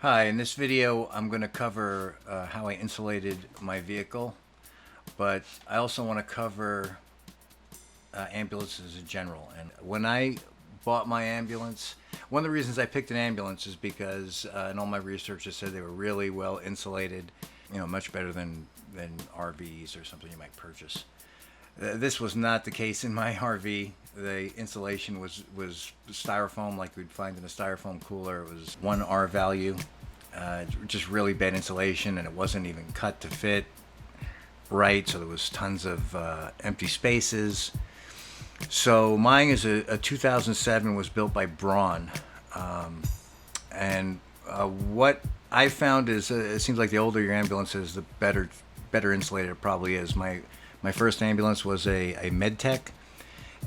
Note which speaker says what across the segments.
Speaker 1: Hi, in this video I'm going to cover how I insulated my vehicle, but I also want to cover ambulances in general. And when I bought my ambulance, one of the reasons I picked an ambulance is because in all my research it said they were really well insulated, much better than RVs or something you might purchase. This was not the case in my RV. The insulation was styrofoam like we'd find in a styrofoam cooler. It was 1R value, just really bad insulation, and it wasn't even cut to fit right, so there was tons of empty spaces. So mine is a 2007, was built by Braun, and what I found is it seems like the older your ambulance is, the better insulated it probably is. My first ambulance was a Medtech,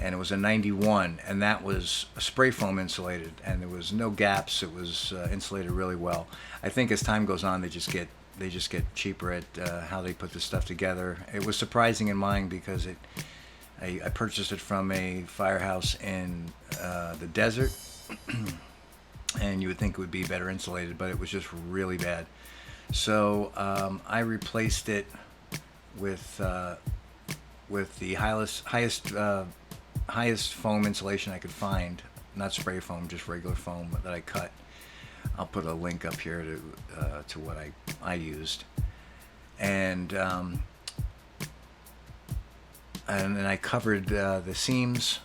Speaker 1: and it was a 91, and that was spray foam insulated, and there was no gaps. It was insulated really well. I think as time goes on, they just get cheaper at how they put this stuff together. It was surprising in mine because I purchased it from a firehouse in the desert, and you would think it would be better insulated, but it was just really bad. So I replaced it with the highest foam insulation I could find, not spray foam, just regular foam that I cut. I'll put a link up here to what I used, and then I covered the seams.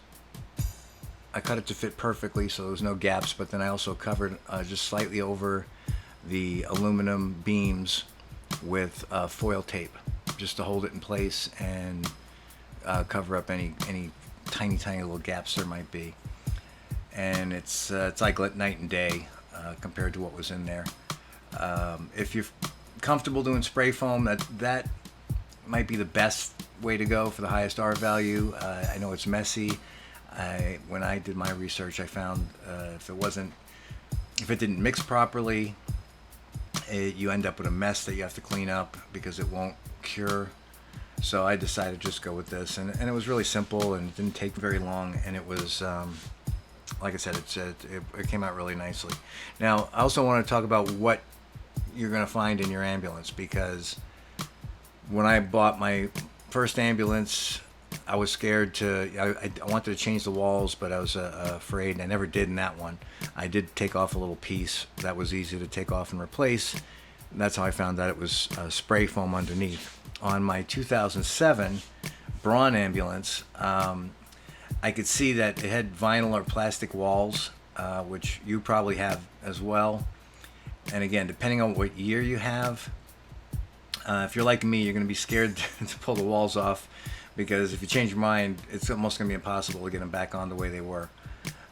Speaker 1: I cut it to fit perfectly, so there was no gaps. But then I also covered just slightly over the aluminum beams with foil tape, just to hold it in place and cover up any tiny little gaps there might be. And it's like night and day compared to what was in there. If you're comfortable doing spray foam, that might be the best way to go for the highest R value. I know it's messy. When I did my research, I found if it didn't mix properly, you end up with a mess that you have to clean up because it won't cure. So I decided to just go with this, and it was really simple, and it didn't take very long, and it was like I said, it came out really nicely. Now I also want to talk about what you're going to find in your ambulance, because when I bought my first ambulance, I was scared I wanted to change the walls, but I was afraid, and I never did in that one. I did take off a little piece that was easy to take off and replace. And that's how I found that it was spray foam underneath. On my 2007 Braun ambulance, I could see that it had vinyl or plastic walls, which you probably have as well. And again, depending on what year you have, if you're like me, you're going to be scared to pull the walls off, because if you change your mind, it's almost going to be impossible to get them back on the way they were.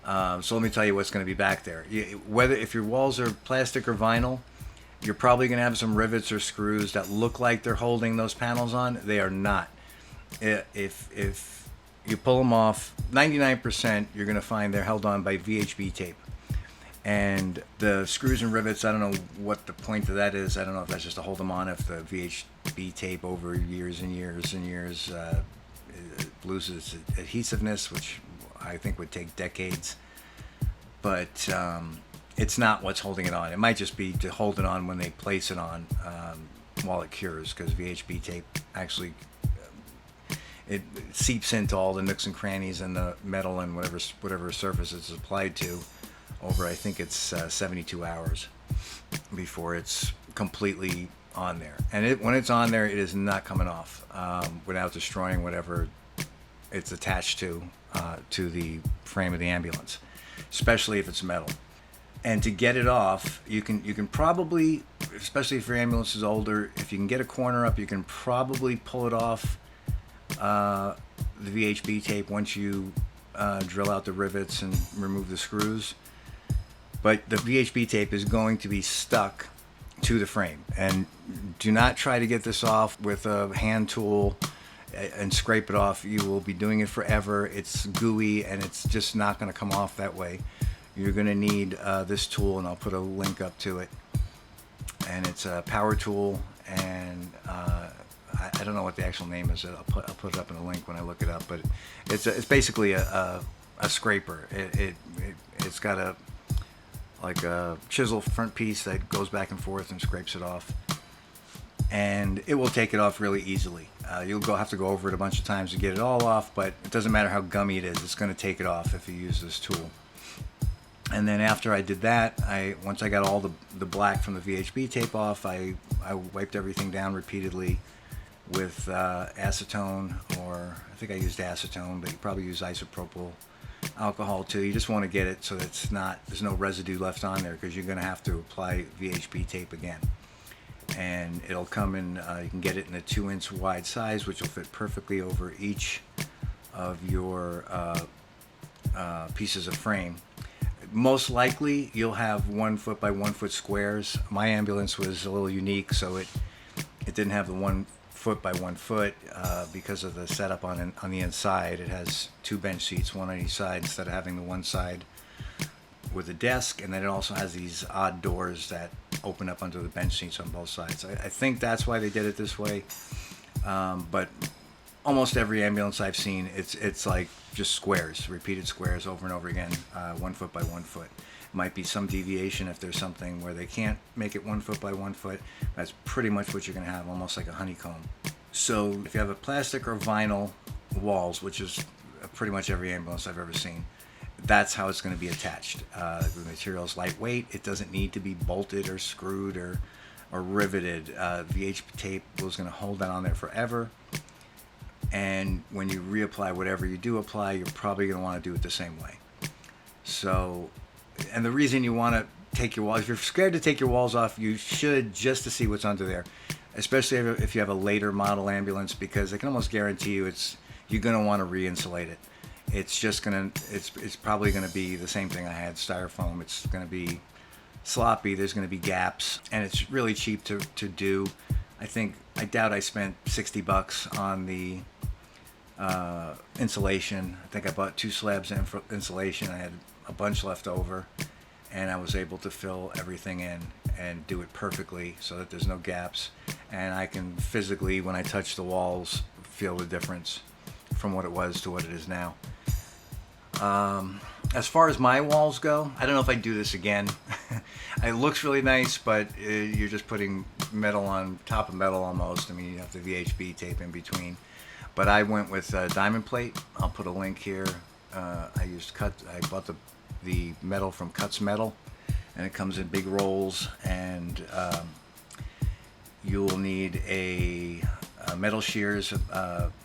Speaker 1: So let me tell you what's going to be back there. If your walls are plastic or vinyl, you're probably going to have some rivets or screws that look like they're holding those panels on. They are not. If you pull them off, 99% you're going to find they're held on by VHB tape. And the screws and rivets, I don't know what the point of that is. I don't know if that's just to hold them on. If the VHB tape over years and years and years it loses its adhesiveness, which I think would take decades. But it's not what's holding it on. It might just be to hold it on when they place it on while it cures, because VHB tape actually it seeps into all the nooks and crannies in the metal and whatever surface it's applied to over, I think it's 72 hours before it's completely on there. And when it's on there, it is not coming off without destroying whatever it's attached to the frame of the ambulance, especially if it's metal. And to get it off, you can probably, especially if your ambulance is older, if you can get a corner up, you can probably pull it off the VHB tape once you drill out the rivets and remove the screws. But the VHB tape is going to be stuck to the frame. And do not try to get this off with a hand tool and scrape it off. You will be doing it forever. It's gooey, and it's just not going to come off that way. You're going to need this tool, and I'll put a link up to it. And it's a power tool, and I don't know what the actual name is. I'll put it up in a link when I look it up. But it's basically a scraper. It's got like a chisel front piece that goes back and forth and scrapes it off. And it will take it off really easily. You'll have to go over it a bunch of times to get it all off, but it doesn't matter how gummy it is, it's going to take it off if you use this tool. And then after I did that, once I got all the black from the VHB tape off, I wiped everything down repeatedly with acetone, or I think I used acetone, but you probably use isopropyl alcohol too. You just want to get it so that there's no residue left on there, because you're going to have to apply VHB tape again. And it'll come in, you can get it in a 2-inch wide size, which will fit perfectly over each of your pieces of frame. Most likely you'll have 1 foot by 1 foot squares. My ambulance was a little unique, so it didn't have the 1 foot by 1 foot because of the setup on the inside. It has 2 bench seats, one on each side, instead of having the one side with a desk, and then it also has these odd doors that open up onto the bench seats on both sides. I think that's why they did it this way, but almost every ambulance I've seen, it's like just squares, repeated squares over and over again, 1 foot by 1 foot. Might be some deviation if there's something where they can't make it 1 foot by 1 foot. That's pretty much what you're going to have, almost like a honeycomb. So if you have a plastic or vinyl walls, which is pretty much every ambulance I've ever seen, that's how it's going to be attached. The material is lightweight. It doesn't need to be bolted or screwed or riveted. VHB tape is going to hold that on there forever. And when you reapply whatever you do apply, you're probably going to want to do it the same way. So, and the reason you want to take your walls, if you're scared to take your walls off, you should, just to see what's under there. Especially if you have a later model ambulance, because I can almost guarantee you you're going to want to re-insulate it. It's probably gonna be the same thing I had, styrofoam. It's gonna be sloppy. There's gonna be gaps, and it's really cheap to do. I doubt I spent $60 on the insulation. I think I bought 2 slabs in for insulation. I had a bunch left over, and I was able to fill everything in and do it perfectly so that there's no gaps. And I can physically, when I touch the walls, feel the difference from what it was to what it is now. As far as my walls go, I don't know if I'd do this again. It looks really nice, but you're just putting metal on top of metal almost. I mean, you have the VHB tape in between. But I went with diamond plate. I'll put a link here. I bought the metal from Cuts Metal, and it comes in big rolls. And you'll need a metal shears,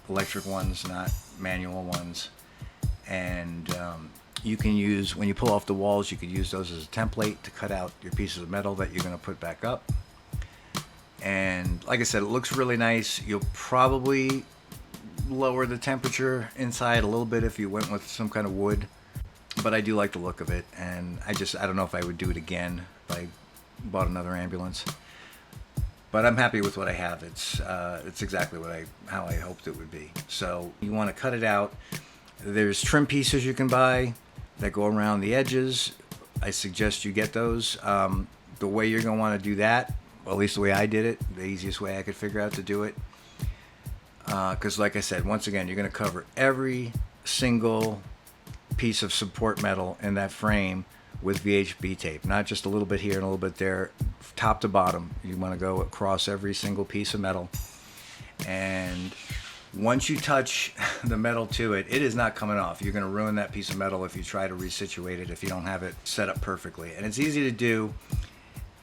Speaker 1: electric ones, not manual ones. And you can use, when you pull off the walls, you could use those as a template to cut out your pieces of metal that you're going to put back up. And like I said, it looks really nice. You'll probably lower the temperature inside a little bit if you went with some kind of wood, but I do like the look of it, and I don't know if I would do it again if I bought another ambulance. But I'm happy with what I have. It's exactly how I hoped it would be. So you want to cut it out. There's trim pieces you can buy that go around the edges. I suggest you get those. The way you're going to want to do that, well, at least the way I did it, the easiest way I could figure out to do it, because like I said, once again, you're going to cover every single piece of support metal in that frame with VHB tape, not just a little bit here and a little bit there, top to bottom. You want to go across every single piece of metal, and once you touch the metal to it, it is not coming off. You're going to ruin that piece of metal if you try to resituate it, if you don't have it set up perfectly. And it's easy to do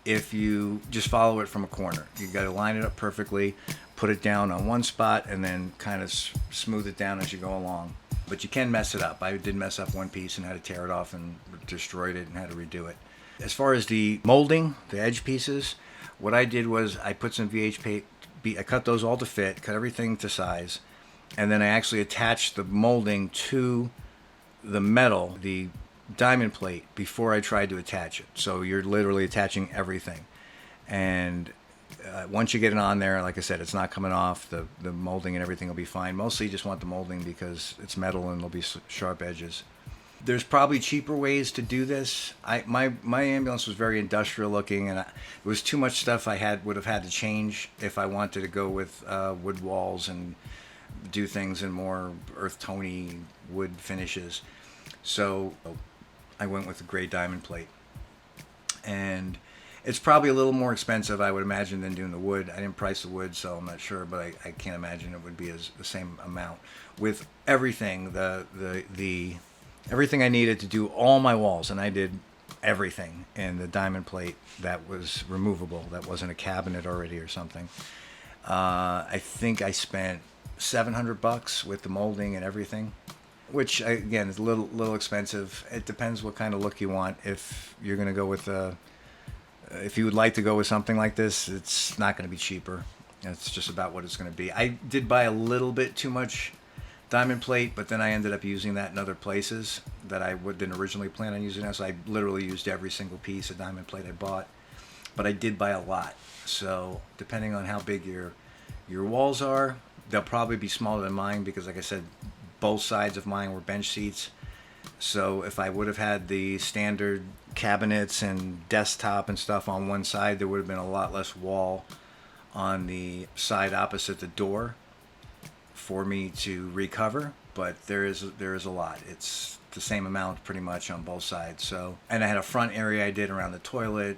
Speaker 1: if you just follow it from a corner. You got to line it up perfectly, put it down on one spot, and then kind of smooth it down as you go along. But you can mess it up. I did mess up one piece and had to tear it off and destroyed it and had to redo it. As far as the molding, the edge pieces, what I did was I put some VHP. I cut those all to fit, cut everything to size, and then I actually attached the molding to the metal, the diamond plate, before I tried to attach it. So you're literally attaching everything. And once you get it on there, like I said, it's not coming off. The molding and everything will be fine. Mostly you just want the molding because it's metal and there'll be sharp edges. There's probably cheaper ways to do this. My ambulance was very industrial looking, and it was too much stuff I would have had to change if I wanted to go with wood walls and do things in more earth-tony wood finishes. So I went with the gray diamond plate. And it's probably a little more expensive, I would imagine, than doing the wood. I didn't price the wood, so I'm not sure, but I can't imagine it would be the same amount. With everything, the everything I needed to do all my walls, and I did everything in the diamond plate that was removable, that wasn't a cabinet already or something. I think I spent $700 with the molding and everything, which again is a little expensive. It depends what kind of look you want. If you're gonna go with if you would like to go with something like this, it's not going to be cheaper. It's just about what it's going to be. I did buy a little bit too much diamond plate, but then I ended up using that in other places that I didn't originally plan on using it. So I literally used every single piece of diamond plate I bought, but I did buy a lot. So depending on how big your walls are, they'll probably be smaller than mine because, like I said, both sides of mine were bench seats. So if I would have had the standard cabinets and desktop and stuff on one side, there would have been a lot less wall on the side opposite the door for me to recover. But there is a lot. It's the same amount pretty much on both sides. So, and I had a front area I did around the toilet,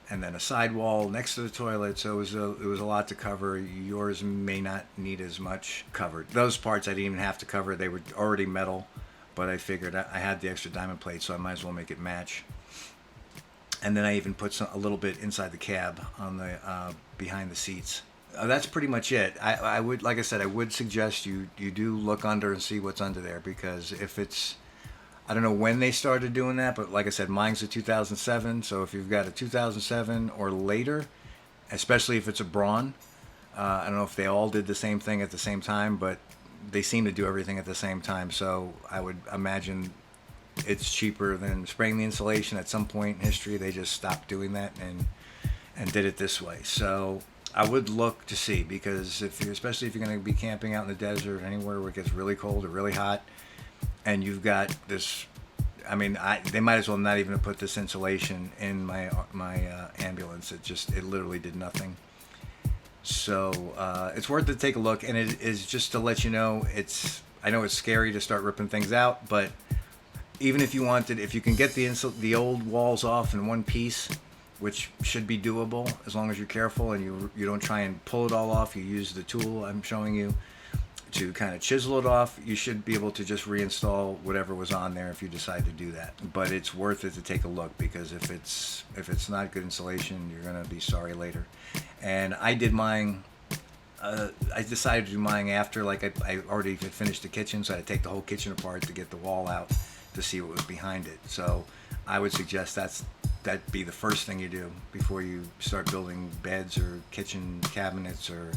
Speaker 1: and then a side wall next to the toilet. So it was a lot to cover. Yours may not need as much covered. Those parts I didn't even have to cover. They were already metal. But I figured I had the extra diamond plate, so I might as well make it match. And then I even put a little bit inside the cab on the behind the seats. That's pretty much it. I would, like I said, I would suggest you do look under and see what's under there, because if it's, I don't know when they started doing that, but like I said, mine's a 2007. So if you've got a 2007 or later, especially if it's a Braun, I don't know if they all did the same thing at the same time, but they seem to do everything at the same time, so I would imagine it's cheaper than spraying the insulation. At some point in history, they just stopped doing that and did it this way. So I would look to see, because especially if you're going to be camping out in the desert or anywhere where it gets really cold or really hot, and you've got this, I mean, they might as well not even have put this insulation in my ambulance. It literally did nothing. So it's worth it to take a look, and it is just to let you know, I know it's scary to start ripping things out, but even if you wanted, if you can get the old walls off in one piece, which should be doable as long as you're careful and you don't try and pull it all off, you use the tool I'm showing you to kind of chisel it off, you should be able to just reinstall whatever was on there if you decide to do that. But it's worth it to take a look, because if it's not good insulation, you're going to be sorry later. And I did mine, I decided to do mine after, like I already had finished the kitchen, so I had to take the whole kitchen apart to get the wall out to see what was behind it. So I would suggest that'd be the first thing you do before you start building beds or kitchen cabinets or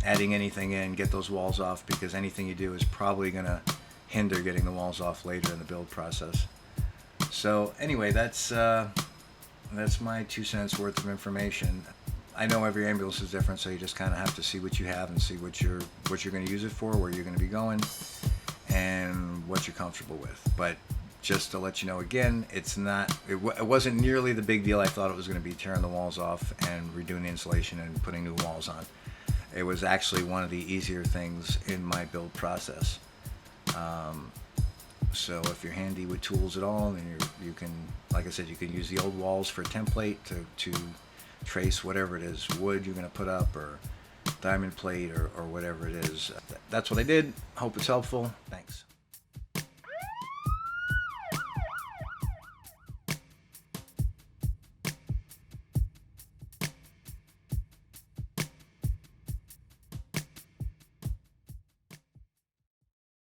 Speaker 1: adding anything in. Get those walls off, because anything you do is probably going to hinder getting the walls off later in the build process. So anyway, that's my 2 cents worth of information. I know every ambulance is different, so you just kind of have to see what you have and see what you're going to use it for, where you're going to be going, and what you're comfortable with. But just to let you know again, it wasn't nearly the big deal I thought it was going to be, tearing the walls off and redoing the insulation and putting new walls on. It was actually one of the easier things in my build process. So if you're handy with tools at all, then you can, like I said, you can use the old walls for a template to trace whatever it is, wood you're going to put up, or diamond plate, or whatever it is. That's what I did. Hope it's helpful. Thanks.